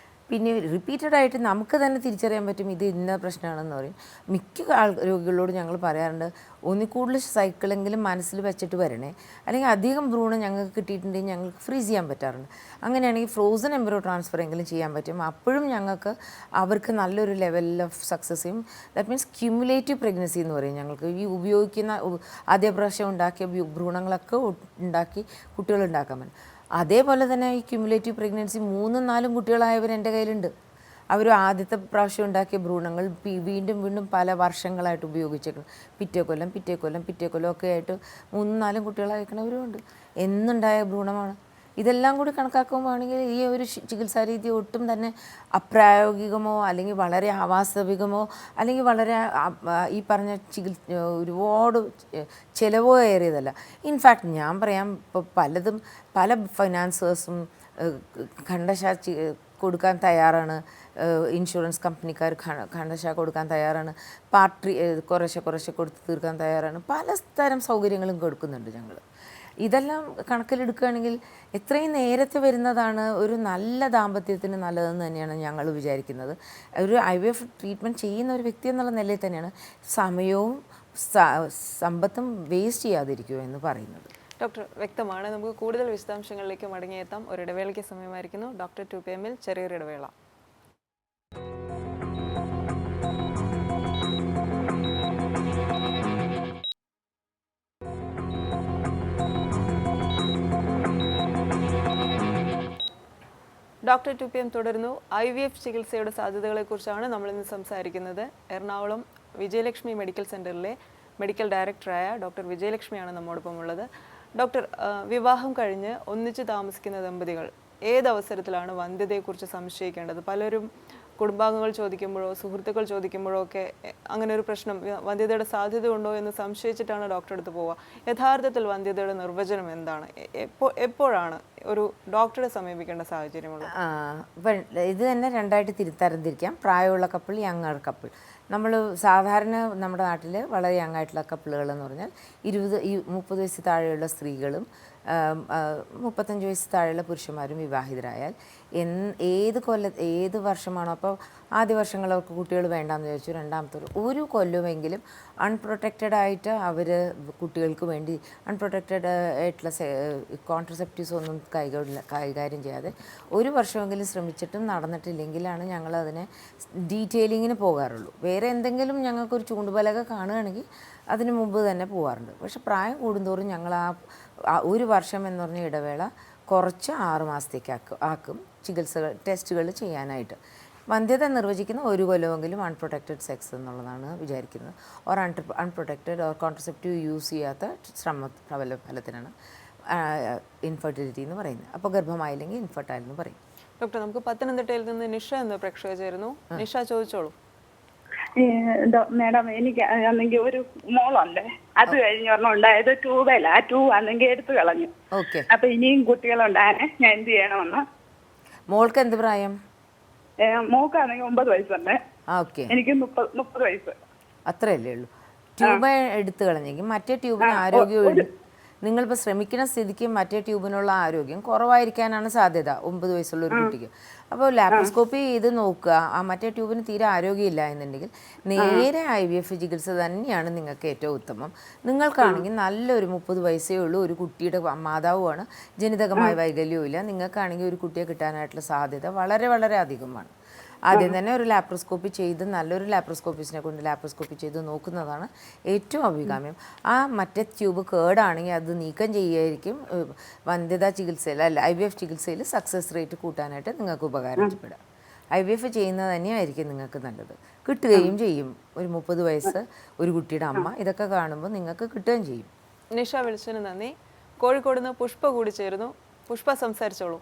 B: പിന്നെ റിപ്പീറ്റഡായിട്ട് നമുക്ക് തന്നെ തിരിച്ചറിയാൻ പറ്റും ഇത് ഇന്ന പ്രശ്നമാണെന്ന് പറയും. മിക്ക രോഗികളോട് ഞങ്ങൾ പറയാറുണ്ട്, ഒന്നിൽ കൂടുതൽ സൈക്കിളെങ്കിലും മനസ്സിൽ വെച്ചിട്ട് വരണേ, അല്ലെങ്കിൽ അധികം ഭ്രൂണം ഞങ്ങൾക്ക് കിട്ടിയിട്ടുണ്ടെങ്കിൽ ഞങ്ങൾക്ക് ഫ്രീസ് ചെയ്യാൻ പറ്റാറുണ്ട്. അങ്ങനെയാണെങ്കിൽ ഫ്രോസൺ എംബ്രയോ ട്രാൻസ്ഫർ എങ്കിലും ചെയ്യാൻ പറ്റും. അപ്പോഴും ഞങ്ങൾക്ക് അവർക്ക് നല്ലൊരു ലെവലിൽ ഓഫ് സക്സസ്സും, ദാറ്റ് മീൻസ് ക്യുമുലേറ്റീവ് പ്രഗ്നൻസി എന്ന് പറയും. ഞങ്ങൾക്ക് ഈ ഉപയോഗിക്കുന്ന ആദ്യ പ്രാവശ്യം ഉണ്ടാക്കിയ ഭ്രൂണങ്ങളൊക്കെ ഉണ്ടാക്കി കുട്ടികളുണ്ടാക്കാൻ പറ്റും. അതേപോലെ തന്നെ ഈ ക്യുമുലേറ്റീവ് പ്രഗ്നൻസി 3-4 കുട്ടികളായവർ എൻ്റെ കയ്യിലുണ്ട്. അവർ ആദ്യത്തെ പ്രാവശ്യം ഉണ്ടാക്കിയ ഭ്രൂണങ്ങൾ വീണ്ടും വീണ്ടും പല വർഷങ്ങളായിട്ട് ഉപയോഗിച്ചേക്കണം. പിറ്റേ കൊല്ലം ഒക്കെ ആയിട്ട് 3-4 കുട്ടികളായിരിക്കണവരുമുണ്ട്. എന്നുണ്ടായ ഭ്രൂണമാണ്. ഇതെല്ലാം കൂടി കണക്കാക്കുമ്പോഴാണെങ്കിൽ ഈ ഒരു ചികിത്സാ രീതി ഒട്ടും തന്നെ അപ്രായോഗികമോ അല്ലെങ്കിൽ വളരെ അവാസ്തവികമോ അല്ലെങ്കിൽ വളരെ ഈ പറഞ്ഞ ഒരുപാട് ചിലവോ ഏറിയതല്ല. ഇൻഫാക്റ്റ് ഞാൻ പറയാം, ഇപ്പോൾ പല ഫൈനാൻസേഴ്സും കൊടുക്കാൻ തയ്യാറാണ്, ഇൻഷുറൻസ് കമ്പനിക്കാർ ഖണ്ഡശാ കൊടുക്കാൻ തയ്യാറാണ്, പാർട്ടി കുറേശ്ശെ കൊടുത്ത് തീർക്കാൻ തയ്യാറാണ്. പല തരം സൗകര്യങ്ങളും കൊടുക്കുന്നുണ്ട് ഞങ്ങൾ. ഇതെല്ലാം കണക്കിലെടുക്കുകയാണെങ്കിൽ എത്രയും നേരത്തെ വരുന്നതാണ് ഒരു നല്ല ദാമ്പത്യത്തിന് നല്ലതെന്ന് തന്നെയാണ് ഞങ്ങൾ വിചാരിക്കുന്നത്. ഒരു IVF ട്രീറ്റ്മെൻറ്റ് ചെയ്യുന്ന ഒരു വ്യക്തി എന്നുള്ള നിലയിൽ തന്നെയാണ് സമയവും സമ്പത്തും വേസ്റ്റ് ചെയ്യാതിരിക്കുക എന്ന് പറയുന്നത്.
A: ഡോക്ടർ, വ്യക്തമാണ്. നമുക്ക് കൂടുതൽ വിശദാംശങ്ങളിലേക്ക് മടങ്ങിയെത്താം. ഒരു ഇടവേളയ്ക്ക് സമയമായിരിക്കുന്നു. ഡോക്ടർ 2 PM ൽ ചെറിയൊരു ഇടവേള. ഡോക്ടർ 2 PM തുടരുന്നു. IVF ചികിത്സയുടെ സാധ്യതകളെക്കുറിച്ചാണ് നമ്മളിന്ന് സംസാരിക്കുന്നത്. എറണാകുളം വിജയലക്ഷ്മി മെഡിക്കൽ സെൻ്ററിലെ മെഡിക്കൽ ഡയറക്ടറായ ഡോക്ടർ വിജയലക്ഷ്മിയാണ് നമ്മോടൊപ്പം ഉള്ളത്. ഡോക്ടർ, വിവാഹം കഴിഞ്ഞ് ഒന്നിച്ച് താമസിക്കുന്ന ദമ്പതികൾ ഏതവസരത്തിലാണ് വന്ധ്യതയെക്കുറിച്ച് സംശയിക്കേണ്ടത്? പലരും കുടുംബാംഗങ്ങൾ ചോദിക്കുമ്പോഴോ സുഹൃത്തുക്കൾ ചോദിക്കുമ്പോഴോ ഒക്കെ അങ്ങനെ ഒരു പ്രശ്നം, വന്ധ്യതയുടെ സാധ്യത ഉണ്ടോ എന്ന് സംശയിച്ചിട്ടാണ് ഡോക്ടറെ അടുത്ത് പോവുക. യഥാർത്ഥത്തിൽ വന്ധ്യതയുടെ നിർവചനം എന്താണ്? എപ്പോഴാണ് ഒരു ഡോക്ടറെ സമീപിക്കേണ്ട സാഹചര്യമുള്ളത്?
B: ഇത് തന്നെ രണ്ടായിട്ട് തരംതിരിക്കാം. പ്രായമുള്ള കപ്പിൾ, യങ്ങർ കപ്പിൾ. നമ്മൾ സാധാരണ നമ്മുടെ നാട്ടിൽ വളരെ യങ്ങായിട്ടുള്ള കപ്പിളുകൾ എന്ന് പറഞ്ഞാൽ 30 വയസ്സ് താഴെയുള്ള സ്ത്രീകളും 35 വയസ്സ് താഴെയുള്ള പുരുഷന്മാരും വിവാഹിതരായാൽ ഏത് വർഷമാണോ, അപ്പോൾ ആദ്യ വർഷങ്ങൾ അവർക്ക് കുട്ടികൾ വേണ്ടാന്ന് ചോദിച്ചു, രണ്ടാമത്തെ ഒരു കൊല്ലമെങ്കിലും അൺപ്രൊട്ടക്റ്റഡ് ആയിട്ട് അവർ കുട്ടികൾക്ക് വേണ്ടി അൺപ്രൊട്ടക്റ്റഡ് ആയിട്ടുള്ള കോൺട്രസെപ്റ്റീവ്സ് ഒന്നും കൈകാര്യം ചെയ്യാതെ ഒരു വർഷമെങ്കിലും ശ്രമിച്ചിട്ടും നടന്നിട്ടില്ലെങ്കിലാണ് ഞങ്ങളതിനെ ഡീറ്റെയിലിങ്ങിന് പോകാറുള്ളൂ. വേറെ എന്തെങ്കിലും ഞങ്ങൾക്കൊരു ചൂണ്ടുപലക കാണുകയാണെങ്കിൽ അതിന് മുമ്പ് തന്നെ പോകാറുണ്ട്. പക്ഷെ പ്രായം കൂടുന്തോറും ഞങ്ങൾ ഒരു വർഷം എന്ന് പറഞ്ഞ ഇടവേള കുറച്ച് 6 മാസത്തേക്ക് ആക്കും ചികിത്സകൾ, ടെസ്റ്റുകൾ ചെയ്യാനായിട്ട്. വന്ധ്യത നിർവചിക്കുന്ന ഒരു കൊല്ലമെങ്കിലും അൺപ്രൊട്ടക്റ്റഡ് സെക്സ് എന്നുള്ളതാണ് വിചാരിക്കുന്നത്. Or unprotected or contraceptive use ചെയ്യാത്ത ഫലത്തിനാണ് ഇൻഫെർട്ടിലിറ്റി എന്ന് പറയുന്നത്. അപ്പോൾ ഗർഭമായില്ലെങ്കിൽ ഇൻഫെർട്ടൈൽ എന്ന് പറയും.
A: ഡോക്ടർ, നമുക്ക് പത്തനംതിട്ടയിൽ നിന്ന് നിഷ എന്ന പ്രേക്ഷക ചേരുന്നു. നിഷ, ചോദിച്ചോളൂ.
F: മാഡം, എനിക്ക് ആണെങ്കിൽ ഒരു മോളുണ്ട്. അത് കഴിഞ്ഞ ഒരെണ്ണം ഉണ്ടായത് ട്യൂബല്ല. ആ ട്യൂബ് ആണെങ്കിൽ എടുത്തു കളഞ്ഞു. അപ്പൊ ഇനിയും കുട്ടികളുണ്ടാനെ ഞാൻ എന്ത് ചെയ്യണമെന്ന്?
B: മോൾക്ക് എന്ത് പ്രായം?
F: മോക്കാണെങ്കിൽ 9 വയസ്സുണ്ട്. എനിക്ക് 30 വയസ്സ്.
B: അത്രയല്ലേ ഉള്ളൂ. ട്യൂബ് എടുത്തു കളഞ്ഞെങ്കിൽ മറ്റേ ട്യൂബിന് ആരോഗ്യം, നിങ്ങളിപ്പോൾ ശ്രമിക്കുന്ന സ്ഥിതിക്ക് മറ്റേ ട്യൂബിനുള്ള ആരോഗ്യം കുറവായിരിക്കാനാണ് സാധ്യത 9 വയസ്സുള്ള ഒരു കുട്ടിക്ക്. അപ്പോൾ ലാപ്രോസ്കോപ്പി ചെയ്ത് നോക്കുക. ആ മറ്റേ ട്യൂബിന് തീരെ ആരോഗ്യമില്ല എന്നുണ്ടെങ്കിൽ നേരെ IVF ചികിത്സ തന്നെയാണ് നിങ്ങൾക്ക് ഏറ്റവും ഉത്തമം. നിങ്ങൾക്കാണെങ്കിൽ നല്ലൊരു 30 വയസ്സേ ഉള്ളൂ, ഒരു കുട്ടിയുടെ മാതാവുമാണ്, ജനിതകമായ വൈകല്യവും ഇല്ല, നിങ്ങൾക്കാണെങ്കിൽ ഒരു കുട്ടിയെ കിട്ടാനായിട്ടുള്ള സാധ്യത വളരെ വളരെ അധികമാണ്. ആദ്യം തന്നെ ഒരു ലാപ്രോസ്കോപ്പി ചെയ്ത് നല്ലൊരു ലാപ്രോസ്കോപ്പിസ്റ്റിനെ കൊണ്ട് ലാപ്രോസ്കോപ്പി ചെയ്ത് നോക്കുന്നതാണ് ഏറ്റവും അഭികാമ്യം. ആ മറ്റേ ട്യൂബ് കേടാണെങ്കിൽ അത് നീക്കം ചെയ്യുകയായിരിക്കും വന്ധ്യതാ ചികിത്സയിൽ IVF ചികിത്സയിൽ സക്സസ് റേറ്റ് കൂട്ടാനായിട്ട് നിങ്ങൾക്ക് ഉപകാരപ്പെടുക. IVF ചെയ്യുന്നത് തന്നെയായിരിക്കും നിങ്ങൾക്ക് നല്ലത്. കിട്ടുകയും ചെയ്യും. ഒരു 30 വയസ്സ് ഒരു കുട്ടിയുടെ അമ്മ, ഇതൊക്കെ കാണുമ്പോൾ നിങ്ങൾക്ക് കിട്ടുകയും ചെയ്യും.
A: നിഷ, വിളിച്ചതിന് നന്ദി. കോഴിക്കോട് നിന്ന് പുഷ്പ കൂടി ചേരുന്നു. പുഷ്പ, സംസാരിച്ചോളൂ.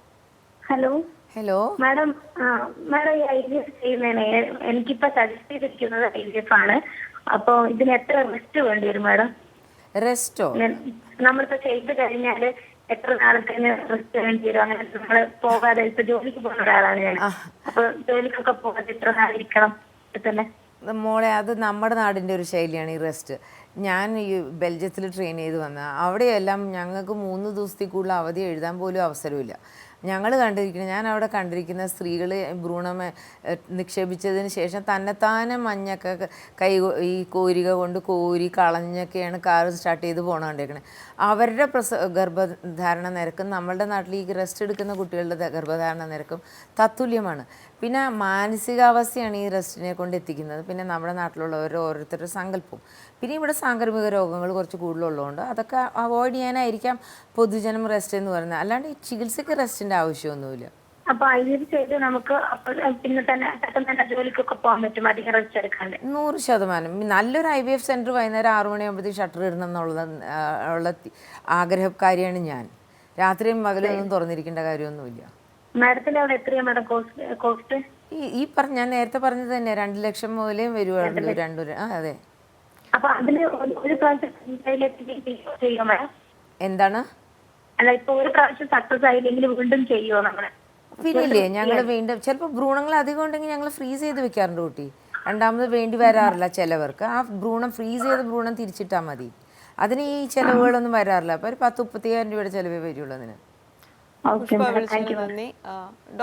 G: Hello madam. മാഡം, ഈ IVF ചെയ്യുന്നതിന് എനിക്കിപ്പോ സജസ്റ്റ് ചെയ്തിരിക്കുന്നത് IVF ആണ്. അപ്പൊ ഇതിന് എത്ര റെസ്റ്റ് വേണ്ടി വരും മാഡം?
B: റെസ്റ്റോ?
G: നമ്മളിപ്പോ ചെയ്ത് കഴിഞ്ഞാല് എത്ര നാളത്തേന് റെസ്റ്റ് വേണ്ടി വരും? അങ്ങനെ നമ്മള് പോകാതെ, ഇപ്പൊ ജോലിക്ക് പോകുന്ന ഒരാളാണ് ഞാൻ. അപ്പൊ ജോലിക്കൊക്കെ പോകാതെ എത്ര നാളിരിക്കണം തന്നെ?
B: മോളെ, അത് നമ്മുടെ നാടിൻ്റെ ഒരു ശൈലിയാണ് ഈ റെസ്റ്റ്. ഞാൻ ഈ ബെൽജിയത്തിൽ ട്രെയിൻ ചെയ്ത് വന്ന അവിടെയെല്ലാം ഞങ്ങൾക്ക് 3 ദിവസത്തിൽ കൂടുതൽ അവധി എഴുതാൻ പോലും അവസരമില്ല. ഞാൻ അവിടെ കണ്ടിരിക്കുന്ന സ്ത്രീകൾ ഭ്രൂണം നിക്ഷേപിച്ചതിന് ശേഷം തന്നെത്താനെ മഞ്ഞൊക്കെ ഈ കോരിക കൊണ്ട് കോരി കളഞ്ഞൊക്കെയാണ് കാർ സ്റ്റാർട്ട് ചെയ്ത് പോകണം കണ്ടിരിക്കണേ. അവരുടെ ഗർഭധാരണ നിരക്കും നമ്മളുടെ നാട്ടിൽ ഈ റെസ്റ്റ് എടുക്കുന്ന കുട്ടികളുടെ ഗർഭധാരണ നിരക്കും തത്തുല്യമാണ്. പിന്നെ മാനസികാവസ്ഥയാണ് ഈ റെസ്റ്റിനെ കൊണ്ട് എത്തിക്കുന്നത്. പിന്നെ നമ്മുടെ നാട്ടിലുള്ളവർ ഓരോരുത്തരുടെ സങ്കല്പവും. പിന്നെ ഇവിടെ സാംക്രമിക രോഗങ്ങൾ കുറച്ച് കൂടുതലുള്ളതുകൊണ്ട് അതൊക്കെ അവോയ്ഡ് ചെയ്യാനായിരിക്കാം പൊതുജനം റെസ്റ്റ് എന്ന് പറയുന്നത്. അല്ലാണ്ട് ഈ ചികിത്സയ്ക്ക് റെസ്റ്റിൻ്റെ ആവശ്യമൊന്നുമില്ല.
G: അപ്പൊ IVF ചെയ്ത് നമുക്ക് പിന്നെ തന്നെ ജോലിക്കൊക്കെ പോകാൻ പറ്റും അധികം റെസ്റ്റ് എടുക്കാണ്ട്?
B: 100%. നല്ലൊരു IVF സെൻറ്റർ വൈകുന്നേരം 6 മണിയാകുമ്പോഴത്തേക്ക് ഷട്ടർ ഇടണം ഉള്ള ആഗ്രഹക്കാരിയാണ് ഞാൻ. രാത്രിയും പകലൊന്നും തുറന്നിരിക്കേണ്ട കാര്യമൊന്നുമില്ല.
G: മാഡത്തിന്റെ അവിടെ എത്രയാണ് മാഡം കോസ്റ്റ്?
B: ഞാൻ നേരത്തെ പറഞ്ഞത് തന്നെ 2 ലക്ഷം മുതലേ വരുവാണ്. അതെ.
G: അപ്പൊ അതിന് ഒരു പ്രാവശ്യം ചെയ്യുമോ മാഡം?
B: എന്താണ്?
G: അല്ല, ഇപ്പൊ ഒരു പ്രാവശ്യം സക്സസ് ആയില്ലെങ്കിൽ വീണ്ടും ചെയ്യുമോ നമ്മള്?
B: പിന്നില്ലേ ഞങ്ങൾ വീണ്ടും ചിലപ്പോൾ ഭ്രൂണങ്ങൾ അധികം ഉണ്ടെങ്കിൽ ഞങ്ങൾ ഫ്രീസ് ചെയ്ത് വെക്കാറുണ്ട് കുട്ടി. രണ്ടാമത് വേണ്ടി വരാറില്ല ചിലവർക്ക്. ആ ഭ്രൂണം ഫ്രീസ് ചെയ്ത ഭ്രൂണം തിരിച്ചിട്ടാൽ മതി. അതിന് ഈ ചിലവുകളൊന്നും വരാറില്ല. അപ്പോൾ ഒരു 10-30,000 രൂപയുടെ ചിലവേ വരുള്ളൂ അതിന്.
A: പുഷ്പ വിളിച്ചതിന് നന്ദി.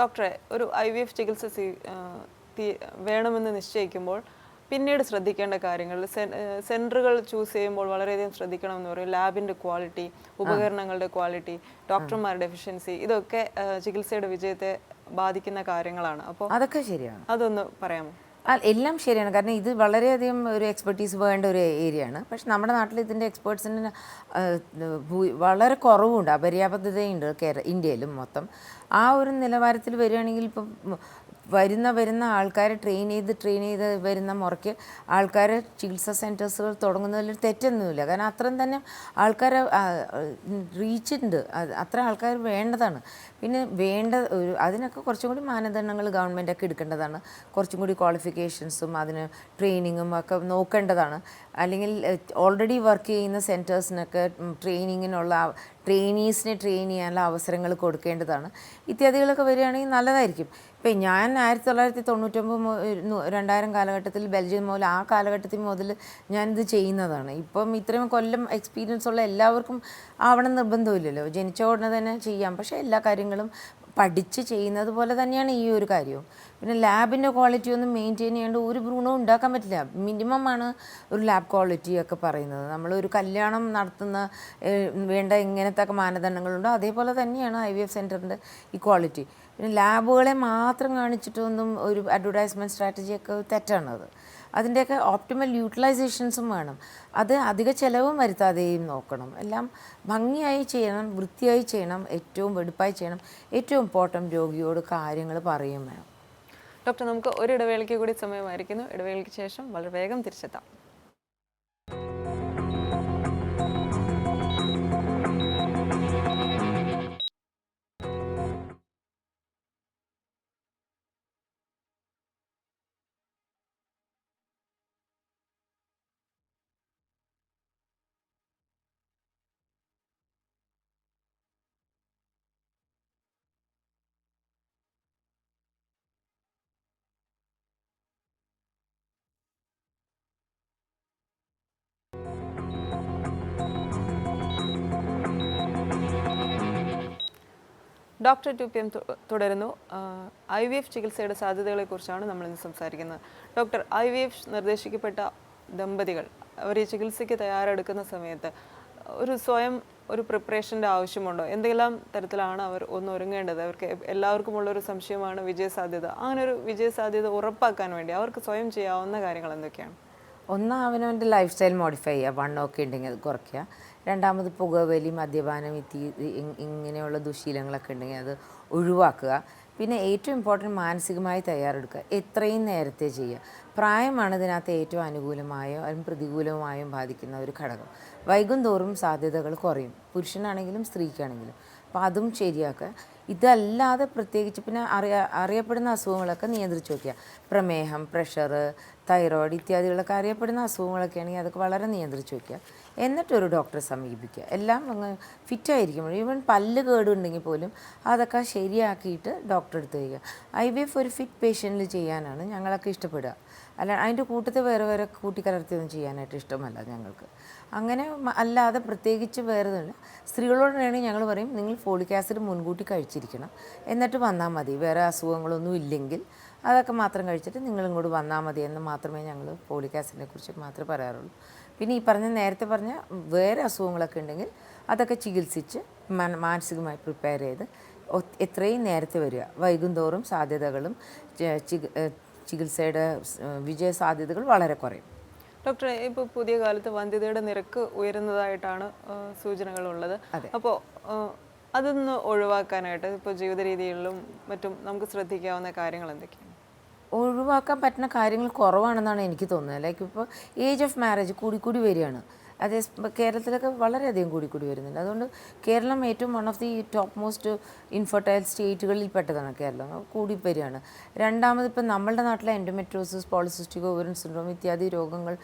A: ഡോക്ടറെ, ഒരു IVF ചികിത്സ വേണമെന്ന് നിശ്ചയിക്കുമ്പോൾ പിന്നീട് ശ്രദ്ധിക്കേണ്ട കാര്യങ്ങൾ, സെൻറ്ററുകൾ ചൂസ് ചെയ്യുമ്പോൾ വളരെയധികം ശ്രദ്ധിക്കണമെന്ന് പറയും. ലാബിൻ്റെ ക്വാളിറ്റി, ഉപകരണങ്ങളുടെ ക്വാളിറ്റി, ഡോക്ടർമാരുടെ എഫിഷ്യൻസി, ഇതൊക്കെ ചികിത്സയുടെ വിജയത്തെ ബാധിക്കുന്ന കാര്യങ്ങളാണ്. അപ്പോൾ
B: അതൊക്കെ ശരിയാണ്.
A: അതൊന്ന് പറയാമോ?
B: എല്ലാം ശരിയാണ്. കാരണം ഇത് വളരെയധികം ഒരു എക്സ്പെർട്ടീസ് വേണ്ട ഒരു ഏരിയയാണ്. പക്ഷെ നമ്മുടെ നാട്ടിൽ ഇതിൻ്റെ എക്സ്പേർട്സിന് വളരെ കുറവുണ്ട്, അപര്യാപ്തതയുണ്ട് ഇന്ത്യയിലും മൊത്തം. ആ ഒരു നിലവാരത്തിൽ വരികയാണെങ്കിൽ ഇപ്പം വരുന്ന ആൾക്കാരെ ട്രെയിൻ ചെയ്ത് വരുന്ന മുറയ്ക്ക് ആൾക്കാർ ചികിത്സാ സെൻറ്റേഴ്സുകൾ തുടങ്ങുന്നതിൽ തെറ്റൊന്നുമില്ല. കാരണം അത്രയും തന്നെ ആൾക്കാരെ റീച്ചുണ്ട്, അത്ര ആൾക്കാർ വേണ്ടതാണ്. പിന്നെ അതിനൊക്കെ കുറച്ചും കൂടി മാനദണ്ഡങ്ങൾ ഗവൺമെൻറ്റൊക്കെ എടുക്കേണ്ടതാണ്. കുറച്ചും കൂടി ക്വാളിഫിക്കേഷൻസും അതിന് ട്രെയിനിങ്ങും ഒക്കെ നോക്കേണ്ടതാണ്. അല്ലെങ്കിൽ ഓൾറെഡി വർക്ക് ചെയ്യുന്ന സെൻറ്റേഴ്സിനൊക്കെ ട്രെയിനീസിനെ ട്രെയിൻ ചെയ്യാനുള്ള അവസരങ്ങൾ കൊടുക്കേണ്ടതാണ്. ഇത്യാദികളൊക്കെ വരികയാണെങ്കിൽ നല്ലതായിരിക്കും. ഇപ്പം ഞാൻ 1999-2000 കാലഘട്ടത്തിൽ ബെൽജിയം മുതൽ ആ കാലഘട്ടത്തിൽ മുതൽ ഞാനിത് ചെയ്യുന്നതാണ്. ഇപ്പം ഇത്രയും കൊല്ലം എക്സ്പീരിയൻസ് ഉള്ള എല്ലാവർക്കും ആവണം നിർബന്ധമില്ലല്ലോ. ജനിച്ച ഉടനെ തന്നെ ചെയ്യാം. പക്ഷേ എല്ലാ കാര്യങ്ങളും പഠിച്ച് ചെയ്യുന്നത് പോലെ തന്നെയാണ് ഈ ഒരു കാര്യവും. പിന്നെ ലാബിൻ്റെ ക്വാളിറ്റി ഒന്നും മെയിൻറ്റെയിൻ ചെയ്യാണ്ട് ഒരു ഭ്രൂണവും ഉണ്ടാക്കാൻ പറ്റില്ല. മിനിമം ആണ് ഒരു ലാബ് ക്വാളിറ്റി ഒക്കെ പറയുന്നത്. നമ്മളൊരു കല്യാണം നടത്തുന്ന വേണ്ട ഇങ്ങനത്തെ ഒക്കെ മാനദണ്ഡങ്ങളുണ്ടോ അതേപോലെ തന്നെയാണ് IVF സെൻറ്ററിൻ്റെ ഈ ക്വാളിറ്റി. പിന്നെ ലാബുകളെ മാത്രം കാണിച്ചിട്ടൊന്നും ഒരു അഡ്വർടൈസ്മെൻറ്റ് സ്ട്രാറ്റജിയൊക്കെ തെറ്റാണത്. അതിൻ്റെയൊക്കെ ഓപ്റ്റിമൽ യൂട്ടിലൈസേഷൻസും വേണം. അത് അധിക ചിലവും വരുത്താതെയും നോക്കണം. എല്ലാം ഭംഗിയായി ചെയ്യണം, വൃത്തിയായി ചെയ്യണം, ഏറ്റവും വെടുപ്പായി ചെയ്യണം. ഏറ്റവും ഇമ്പോർട്ടൻറ്റ് രോഗിയോട് കാര്യങ്ങൾ പറയുകയും വേണം.
A: ഡോക്ടർ, നമുക്ക് ഒരു ഇടവേളയ്ക്ക് കൂടി സമയമായിരിക്കുന്നു. ഇടവേളയ്ക്ക് ശേഷം വളരെ വേഗം തിരിച്ചെത്താം. ഡോക്ടർ 2PM തുടരുന്നു. IVF ചികിത്സയുടെ സാധ്യതകളെക്കുറിച്ചാണ് നമ്മളിന്ന് സംസാരിക്കുന്നത്. ഡോക്ടർ, IVF നിർദ്ദേശിക്കപ്പെട്ട ദമ്പതികൾ അവർ ഈ ചികിത്സയ്ക്ക് തയ്യാറെടുക്കുന്ന സമയത്ത് സ്വയം ഒരു പ്രിപ്പറേഷൻ്റെ ആവശ്യമുണ്ടോ? എന്തെല്ലാം തരത്തിലാണ് അവർ ഒരുങ്ങേണ്ടത്? അവർക്ക് എല്ലാവർക്കും ഉള്ളൊരു സംശയമാണ് വിജയസാധ്യത. അങ്ങനെ ഒരു വിജയസാധ്യത ഉറപ്പാക്കാൻ വേണ്ടി അവർക്ക് സ്വയം ചെയ്യാവുന്ന കാര്യങ്ങൾ എന്തൊക്കെയാണ്?
B: ഒന്ന്, അവനവൻ്റെ ലൈഫ് സ്റ്റൈൽ മോഡിഫൈ ചെയ്യുക. വണ്ണമൊക്കെ ഉണ്ടെങ്കിൽ അത് കുറയ്ക്കുക. രണ്ടാമത് പുകവലി, മദ്യപാനം, ഇങ്ങനെയുള്ള ദുശീലങ്ങളൊക്കെ ഉണ്ടെങ്കിൽ അത് ഒഴിവാക്കുക. പിന്നെ ഏറ്റവും ഇമ്പോർട്ടൻറ്റ് മാനസികമായി തയ്യാറെടുക്കുക. എത്രയും നേരത്തെ ചെയ്യുക. പ്രായമാണ് ഇതിനകത്ത് ഏറ്റവും അനുകൂലമായോ അല്ലെങ്കിൽ പ്രതികൂലമായോ ബാധിക്കുന്ന ഒരു ഘടകം. വൈകും തോറും സാധ്യതകൾ കുറയും, പുരുഷനാണെങ്കിലും സ്ത്രീക്കാണെങ്കിലും. അപ്പോൾ അതും ശരിയാക്കുക. ഇതല്ലാതെ പ്രത്യേകിച്ച് പിന്നെ അറിയപ്പെടുന്ന അസുഖങ്ങളൊക്കെ നിയന്ത്രിച്ച് വയ്ക്കുക. പ്രമേഹം, പ്രഷർ, തൈറോയ്ഡ് ഇത്യാദികളൊക്കെ അറിയപ്പെടുന്ന അസുഖങ്ങളൊക്കെ ആണെങ്കിൽ അതൊക്കെ വളരെ നിയന്ത്രിച്ച് വയ്ക്കുക. എന്നിട്ടൊരു ഡോക്ടറെ സമീപിക്കുക. എല്ലാം അങ്ങ് ഫിറ്റായിരിക്കും. ഈവൻ പല്ല് കേടുണ്ടെങ്കിൽ പോലും അതൊക്കെ ശരിയാക്കിയിട്ട് ഡോക്ടറെ അടുത്ത് വയ്ക്കുക. IVF ഒരു ഫിറ്റ് പേഷ്യൻറ്റിൽ ചെയ്യാനാണ് ഞങ്ങളൊക്കെ ഇഷ്ടപ്പെടുക. അല്ല അതിൻ്റെ കൂട്ടത്തിൽ വേറെ കൂട്ടിക്കലർത്തിയൊന്നും ചെയ്യാനായിട്ട് ഇഷ്ടമല്ല ഞങ്ങൾക്ക്. അങ്ങനെ അല്ലാതെ പ്രത്യേകിച്ച് വേറെ ഒന്നുമില്ല. സ്ത്രീകളോടാണെങ്കിൽ ഞങ്ങൾ പറയും, നിങ്ങൾ ഫോളിക് ആസിഡ് മുൻകൂട്ടി കഴിച്ചിരിക്കണം, എന്നിട്ട് വന്നാൽ മതി. വേറെ അസുഖങ്ങളൊന്നും ഇല്ലെങ്കിൽ അതൊക്കെ മാത്രം കഴിച്ചിട്ട് നിങ്ങളിങ്ങോട്ട് വന്നാൽ മതി എന്ന് മാത്രമേ ഞങ്ങൾ ഫോളിക് ആസിഡിനെ കുറിച്ച് മാത്രമേ പറയാറുള്ളൂ. പിന്നെ ഈ നേരത്തെ പറഞ്ഞ വേറെ അസുഖങ്ങളൊക്കെ ഉണ്ടെങ്കിൽ അതൊക്കെ ചികിത്സിച്ച് മാനസികമായി പ്രിപ്പയർ ചെയ്ത് എത്രയും നേരത്തെ വരിക. വൈകുന്തോറും സാധ്യതകളും ചികിത്സയുടെ വിജയ സാധ്യതകൾ വളരെ കുറയും.
A: ഡോക്ടറെ, ഇപ്പോൾ പുതിയ കാലത്ത് വന്ധ്യതയുടെ നിരക്ക് ഉയരുന്നതായിട്ടാണ് സൂചനകളുള്ളത്. അപ്പോൾ അതൊന്ന് ഒഴിവാക്കാനായിട്ട് ഇപ്പോൾ ജീവിത രീതികളിലും മറ്റും നമുക്ക് ശ്രദ്ധിക്കാവുന്ന കാര്യങ്ങൾ എന്തൊക്കെയാണ്?
B: ഒഴിവാക്കാൻ പറ്റുന്ന കാര്യങ്ങൾ കുറവാണെന്നാണ് എനിക്ക് തോന്നുന്നത്. ലൈക്ക് ഇപ്പോൾ ഏജ് ഓഫ് മാരേജ് കൂടിക്കൂടി വരികയാണ്. അതേ കേരളത്തിലൊക്കെ വളരെയധികം കൂടിക്കൂടി വരുന്നുണ്ട്. അതുകൊണ്ട് കേരളം ഏറ്റവും one of the top most infertile സ്റ്റേറ്റുകളിൽ പെട്ടതാണ് കേരളം. കൂടി വരികയാണ്. രണ്ടാമത് ഇപ്പം നമ്മളുടെ നാട്ടിലെ എൻഡോമെട്രിയോസിസ്, പോളിസിസ്റ്റിക് ഓവറിൻ സിൻഡ്രോം ഇത്യാദി രോഗങ്ങൾ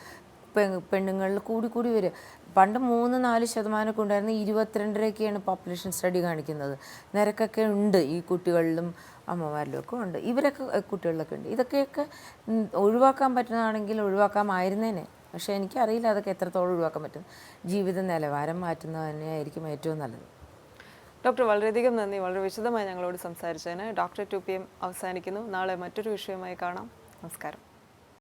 B: പെണ്ണുങ്ങളിൽ കൂടി വരിക. പണ്ട് 3-4% ഉണ്ടായിരുന്നു, 22%ഒക്കെയാണ് പോപ്പുലേഷൻ സ്റ്റഡി കാണിക്കുന്നത്. നിരക്കൊക്കെ ഉണ്ട് ഈ കുട്ടികളിലും അമ്മമാരിലും ഒക്കെ ഉണ്ട്, ഇവരൊക്കെ കുട്ടികളിലൊക്കെ ഉണ്ട്. ഇതൊക്കെയൊക്കെ ഒഴിവാക്കാൻ പറ്റുന്നതാണെങ്കിൽ ഒഴിവാക്കാമായിരുന്നേനെ. പക്ഷേ എനിക്കറിയില്ല അതൊക്കെ എത്രത്തോളം ഒഴിവാക്കാൻ പറ്റും. ജീവിത നിലവാരം മാറ്റുന്നത് തന്നെയായിരിക്കും ഏറ്റവും നല്ലത്.
A: ഡോക്ടർ, വളരെയധികം നന്ദി. വളരെ വിശദമായി ഞങ്ങളോട് സംസാരിച്ചതിന്. ഡോക്ടർ 2 PM അവസാനിക്കുന്നു. നാളെ മറ്റൊരു വിഷയമായി കാണാം. നമസ്കാരം.